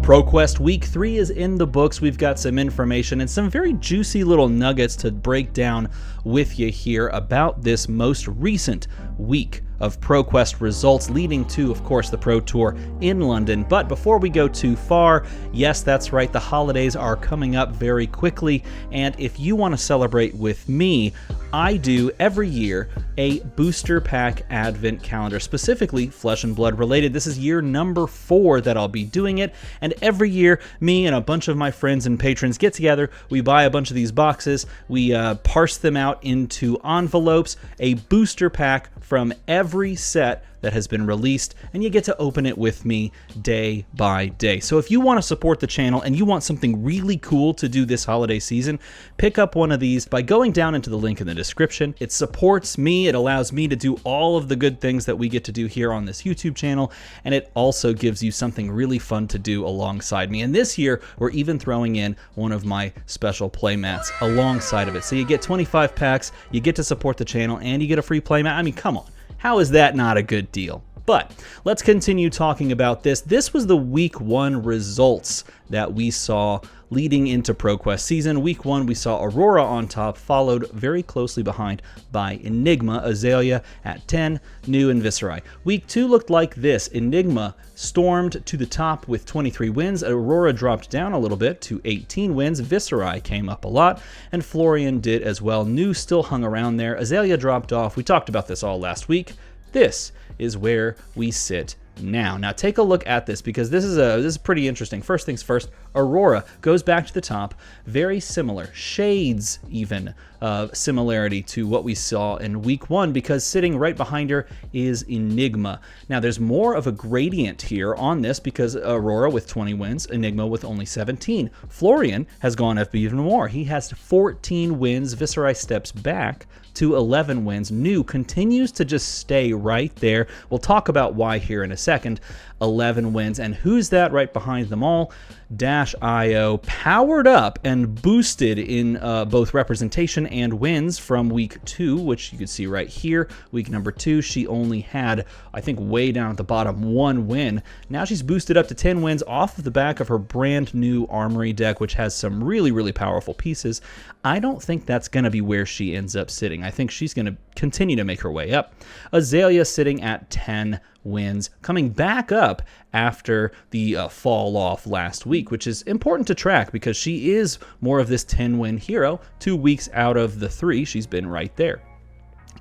ProQuest Week 3 is in the books. We've got some information and some very juicy little nuggets to break down with you here about this most recent week of ProQuest results leading to, of course, the Pro Tour in London. But before we go too far, yes, that's right, the holidays are coming up very quickly, and if you want to celebrate with me, I do every year a booster pack advent calendar, specifically Flesh and Blood related. This is year number 4 that I'll be doing it, and every year me and a bunch of my friends and patrons get together, we buy a bunch of these boxes, we parse them out into envelopes, a booster pack from every set that has been released, and you get to open it with me day by day. So if you want to support the channel and you want something really cool to do this holiday season, pick up one of these by going down into the link in the description. It supports me, it allows me to do all of the good things that we get to do here on this YouTube channel, and it also gives you something really fun to do alongside me. And this year, we're even throwing in one of my special playmats alongside of it. So you get 25 packs, you get to support the channel, and you get a free playmat. I mean, come on. How is that not a good deal? But let's continue talking about this. This was the Week 1 results that we saw leading into ProQuest season. Week 1, we saw Aurora on top, followed very closely behind by Enigma, Azalea at 10, Nu, and Viserai. Week 2 looked like this. Enigma stormed to the top with 23 wins. Aurora dropped down a little bit to 18 wins. Viserai came up a lot, and Florian did as well. Nu still hung around there. Azalea dropped off. We talked about this all last week. This is where we sit now. Now take a look at this, because this is pretty interesting. First things first, Aurora goes back to the top, very similar, shades even of similarity to what we saw in Week 1, because sitting right behind her is Enigma. Now there's more of a gradient here on this, because Aurora with 20 wins, Enigma with only 17. Florian has gone FB even more. He has 14 wins. Viserai steps back to 11 wins. Nu continues to just stay right there. We'll talk about why here in a second. 11 wins. And who's that right behind them all? Dash.io powered up and boosted in both representation and wins from Week 2, which you can see right here. Week number 2, she only had, I think, way down at the bottom, 1 win. Now she's boosted up to 10 wins off of the back of her brand new Armory deck, which has some really, really powerful pieces. I don't think that's going to be where she ends up sitting. I think she's going to continue to make her way up. Azalea sitting at 10 wins, coming back up after the fall off last week, which is important to track because she is more of this 10-win hero. 2 weeks out of the 3, she's been right there.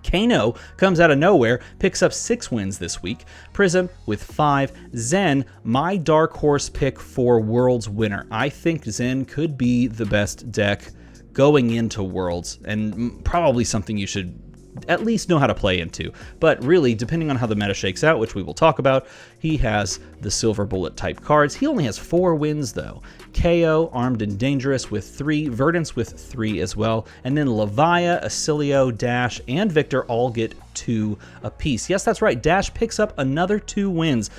Kano comes out of nowhere, picks up 6 wins this week. Prism with 5. Zen, my dark horse pick for Worlds winner. I think Zen could be the best deck going into Worlds, and probably something you should at least know how to play into. But really, depending on how the meta shakes out, which we will talk about, he has the silver bullet type cards. He only has 4 wins though. KO, Armed and Dangerous with 3, Verdance with 3 as well, and then Levia, Acilio, Dash, and Victor all get 2 apiece. Yes, that's right, Dash picks up another 2 wins.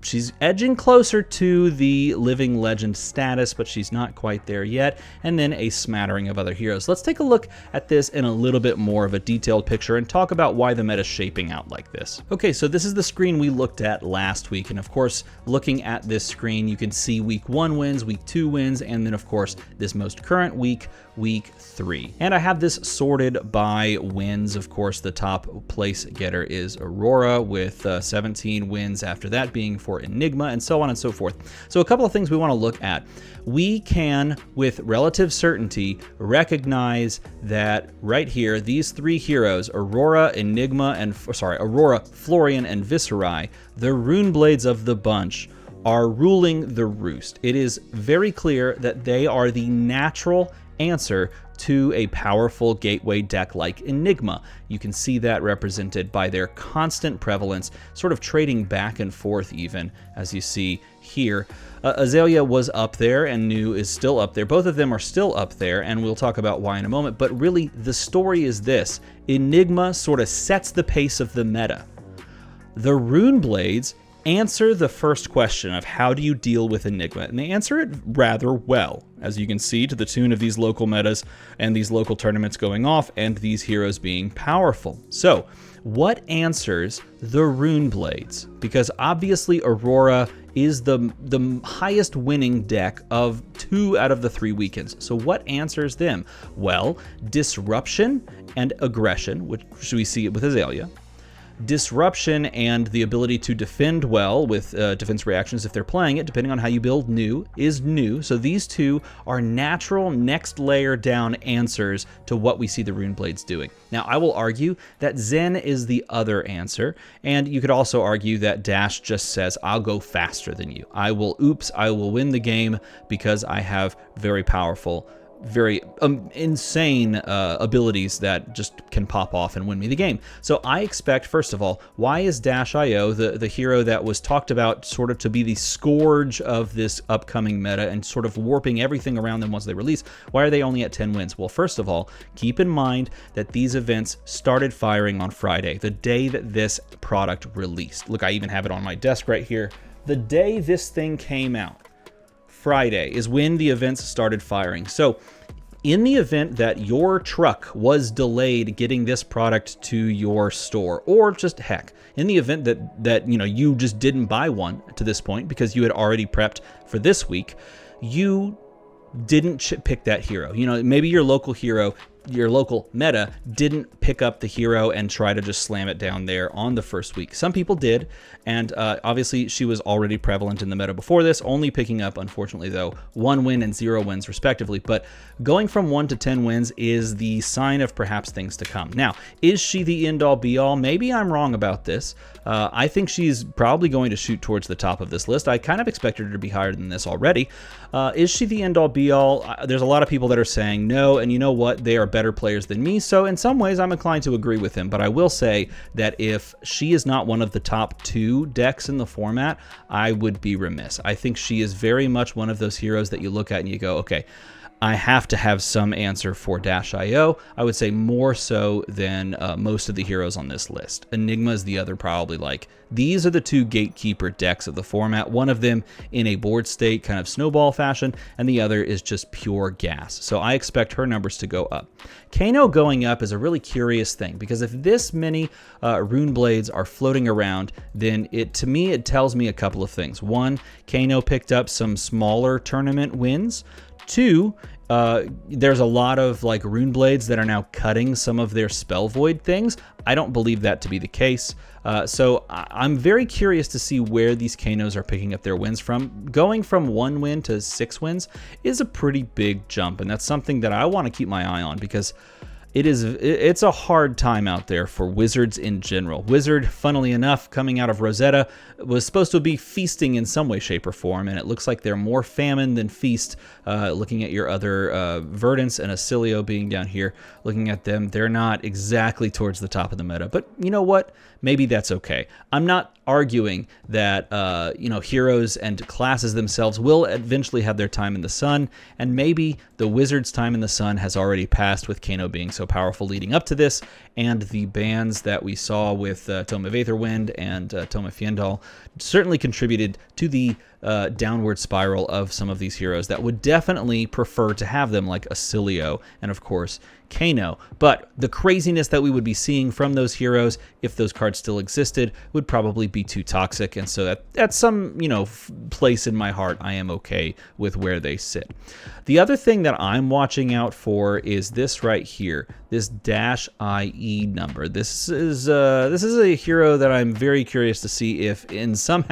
She's edging closer to the living legend status, but she's not quite there yet. And then a smattering of other heroes. Let's take a look at this in a little bit more of a detailed picture and talk about why the meta's shaping out like this. Okay, so this is the screen we looked at last week. And of course, looking at this screen, you can see Week 1 wins, Week 2 wins, and then of course, this most current week, Week 3. And I have this sorted by wins. Of course, the top place getter is Aurora with 17 wins, after that being for Enigma, and so on and so forth. So a couple of things we want to look at. We can, with relative certainty, recognize that right here, these 3 heroes, Aurora, Aurora, Florian, and Viserai, the rune blades of the bunch, are ruling the roost. It is very clear that they are the natural answer to a powerful gateway deck like Enigma. You can see that represented by their constant prevalence, sort of trading back and forth even, as you see here. Azalea was up there and Nu is still up there. Both of them are still up there, and we'll talk about why in a moment. But really, the story is this. Enigma sort of sets the pace of the meta. The rune blades answer the first question of how do you deal with Enigma, and they answer it rather well, as you can see, to the tune of these local metas and these local tournaments going off and these heroes being powerful. So what answers the rune blades? Because obviously Aurora is the highest winning deck of 2 out of the 3 weekends. So what answers them? Well, Disruption and Aggression, which we see with Azalea. Disruption and the ability to defend well with defense reactions if they're playing it, depending on how you build new, is new. So these two are natural next layer down answers to what we see the Rune Blades doing. Now, I will argue that Zen is the other answer, and you could also argue that Dash just says, I'll go faster than you. I will win the game because I have very powerful, very insane abilities that just can pop off and win me the game. So I expect, first of all, why is Dash.io the hero that was talked about sort of to be the scourge of this upcoming meta and sort of warping everything around them once they release? Why are they only at 10 wins? Well, first of all, keep in mind that these events started firing on Friday, the day that this product released. Look, I even have it on my desk right here. The day this thing came out, Friday, is when the events started firing. So in the event that your truck was delayed getting this product to your store, or just heck, in the event that you just didn't buy one to this point because you had already prepped for this week, you didn't pick that hero. Maybe your local hero, your local meta didn't pick up the hero and try to just slam it down there on the first week. Some people did, and obviously she was already prevalent in the meta before this, only picking up, unfortunately though, 1 win and 0 wins respectively. But going from 1 to 10 wins is the sign of perhaps things to come. Now, is she the end-all be-all? Maybe I'm wrong about this. I think she's probably going to shoot towards the top of this list. I kind of expected her to be higher than this already. Is she the end-all be-all? There's a lot of people that are saying no, and you know what? They are better players than me, so in some ways I'm inclined to agree with him, but I will say that if she is not one of the top 2 decks in the format, I would be remiss. I think she is very much one of those heroes that you look at and you go, okay, I have to have some answer for Dash.io. I would say more so than most of the heroes on this list. Enigma is the other, probably. Like, these are the 2 gatekeeper decks of the format. One of them in a board state kind of snowball fashion, and the other is just pure gas. So I expect her numbers to go up. Kano going up is a really curious thing, because if this many Rune Blades are floating around, then to me it tells me a couple of things. 1, Kano picked up some smaller tournament wins. 2, there's a lot of like Rune Blades that are now cutting some of their Spell Void things. I don't believe that to be the case. So I'm very curious to see where these Kanos are picking up their wins from. Going from 1 win to 6 wins is a pretty big jump, and that's something that I want to keep my eye on, because it's a hard time out there for Wizards in general. Wizard, funnily enough, coming out of Rosetta, was supposed to be feasting in some way, shape, or form, and it looks like they're more famine than feast. Looking at your other Verdance and Acilio being down here, looking at them, they're not exactly towards the top of the meta. But you know what? Maybe that's okay. I'm not arguing that heroes and classes themselves will eventually have their time in the sun, and maybe the Wizards' time in the sun has already passed with Kano being so powerful leading up to this, and the bans that we saw with Tome of Aetherwind and Tome of Fjendal certainly contributed to the downward spiral of some of these heroes that would definitely prefer to have them, like Acilio and of course Kano. But the craziness that we would be seeing from those heroes, if those cards still existed, would probably be too toxic, and so at some place in my heart, I am okay with where they sit. The other thing that I'm watching out for is this right here, this -IE number. This is a hero that I'm very curious to see if in some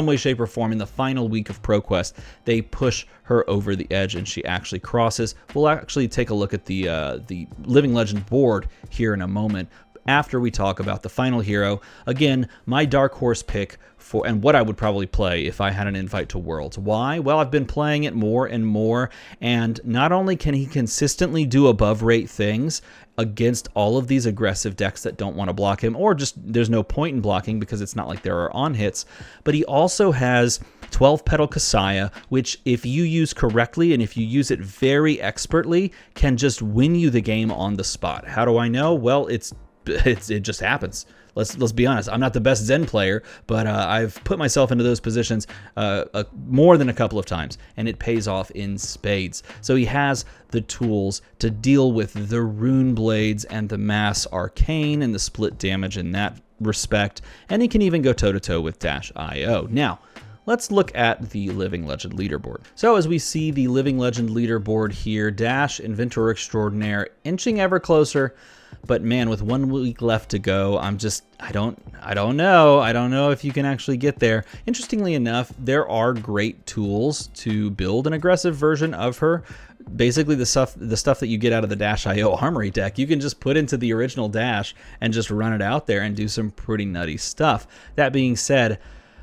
way, shape, or form in the final week of ProQuest they push her over the edge and she actually crosses. We'll actually take a look at the Living Legend board here in a moment after we talk about the final hero. Again, my dark horse pick for, and what I would probably play if I had an invite to Worlds. Why? Well, I've been playing it more and more, and not only can he consistently do above rate things against all of these aggressive decks that don't want to block him, or just there's no point in blocking because it's not like there are on hits, but he also has 12 Petal Kasaya, which if you use correctly and if you use it very expertly, can just win you the game on the spot. How do I know? Well, it just happens. Let's be honest. I'm not the best Zen player, but I've put myself into those positions more than a couple of times, and it pays off in spades. So he has the tools to deal with the Rune Blades and the Mass Arcane and the split damage in that respect, and he can even go toe-to-toe with Dash.io. Now, let's look at the Living Legend leaderboard. So as we see the Living Legend leaderboard here, Dash, Inventor Extraordinaire, inching ever closer. But man, with 1 week left to go, I don't know if you can actually get there. Interestingly enough, there are great tools to build an aggressive version of her. Basically, the stuff that you get out of the Dash.io Armory deck, you can just put into the original Dash and just run it out there and do some pretty nutty stuff. That being said,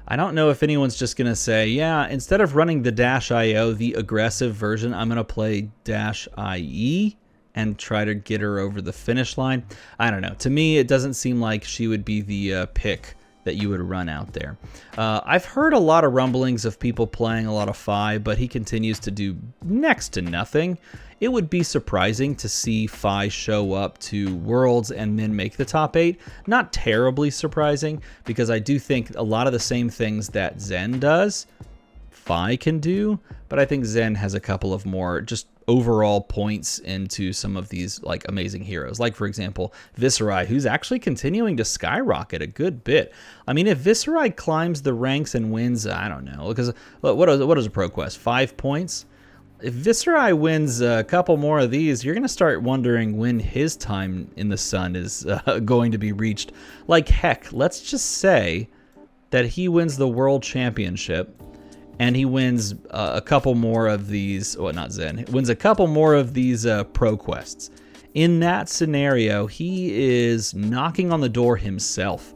I don't know if anyone's just going to say, yeah, instead of running the Dash.io, the aggressive version, I'm going to play Dash.IE and try to get her over the finish line. I don't know. To me, it doesn't seem like she would be the pick that you would run out there. I've heard a lot of rumblings of people playing a lot of Fi, but he continues to do next to nothing. It would be surprising to see Fi show up to Worlds and then make the top 8. Not terribly surprising, because I do think a lot of the same things that Zen does, Fi can do, but I think Zen has a couple of more just overall points into some of these like amazing heroes. Like, for example, Viserai, who's actually continuing to skyrocket a good bit. I mean, if Viserai climbs the ranks and wins, I don't know, because what is a ProQuest? 5 points? If Viserai wins a couple more of these, you're going to start wondering when his time in the sun is going to be reached. Like, heck, let's just say that he wins the World Championship and he wins a couple more of these, well, not Zen, wins a couple more of these ProQuests. In that scenario, he is knocking on the door himself,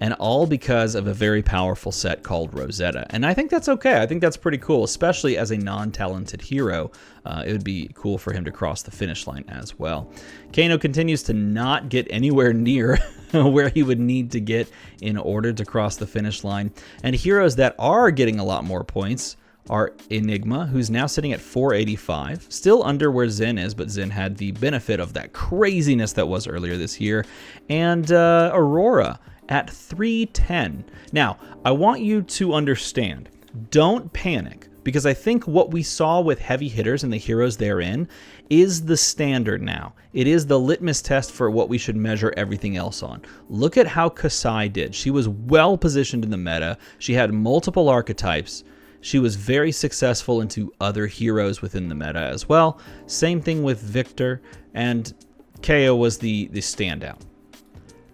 and all because of a very powerful set called Rosetta. And I think that's okay. I think that's pretty cool, especially as a non-talented hero. It would be cool for him to cross the finish line as well. Kano continues to not get anywhere near where he would need to get in order to cross the finish line. And heroes that are getting a lot more points are Enigma, who's now sitting at 485, still under where Zen is, but Zen had the benefit of that craziness that was earlier this year, and Aurora at 310. Now, I want you to understand, don't panic, because I think what we saw with heavy hitters and the heroes therein is the standard now. It is the litmus test for what we should measure everything else on. Look at how Kasai did. She was well positioned in the meta. She had multiple archetypes. She was very successful into other heroes within the meta as well. Same thing with Victor, and KO was the standout.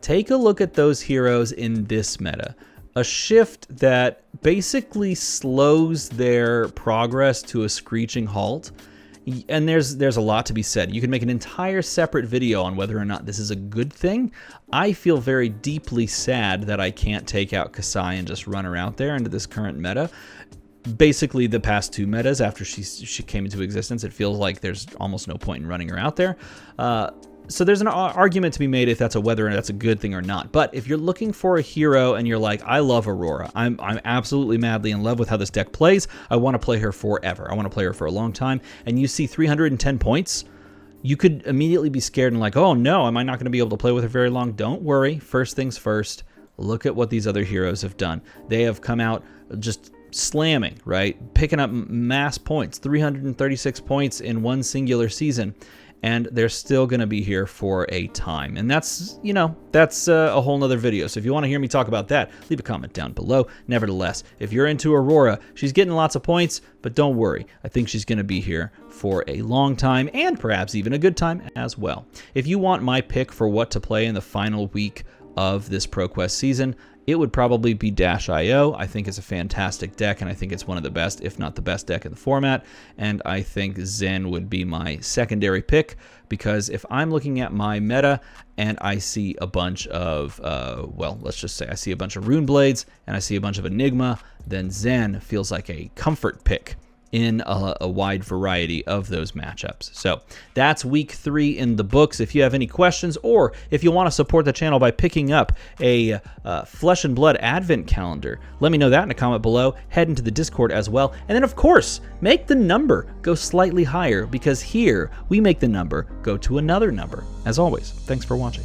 Take a look at those heroes in this meta. A shift that basically slows their progress to a screeching halt. And there's a lot to be said. You can make an entire separate video on whether or not this is a good thing. I feel very deeply sad that I can't take out Kasai and just run her out there into this current meta. Basically, the past 2 metas after she came into existence, it feels like there's almost no point in running her out there. So there's an argument to be made if that's whether that's a good thing or not. But if you're looking for a hero and you're like, I love Aurora, I'm absolutely madly in love with how this deck plays, I want to play her forever, I want to play her for a long time, and you see 310 points, you could immediately be scared and like, oh no, am I not going to be able to play with her very long? Don't worry. First things first, look at what these other heroes have done. They have come out just slamming, right? Picking up mass points, 336 points in one singular season. And they're still going to be here for a time. And that's, that's a whole nother video. So if you want to hear me talk about that, leave a comment down below. Nevertheless, if you're into Aurora, she's getting lots of points, but don't worry. I think she's going to be here for a long time and perhaps even a good time as well. If you want my pick for what to play in the final week of this ProQuest season, it would probably be Dash.io. I think it's a fantastic deck, and I think it's one of the best, if not the best deck in the format. And I think Zen would be my secondary pick, because if I'm looking at my meta and I see a bunch of, let's just say I see a bunch of Rune Blades and I see a bunch of Enigma, then Zen feels like a comfort pick in a wide variety of those matchups. So that's week 3 in the books. If you have any questions, or if you want to support the channel by picking up a Flesh and Blood Advent calendar, let me know that in a comment below. Head into the Discord as well. And then, of course, make the number go slightly higher, because here we make the number go to another number. As always, thanks for watching.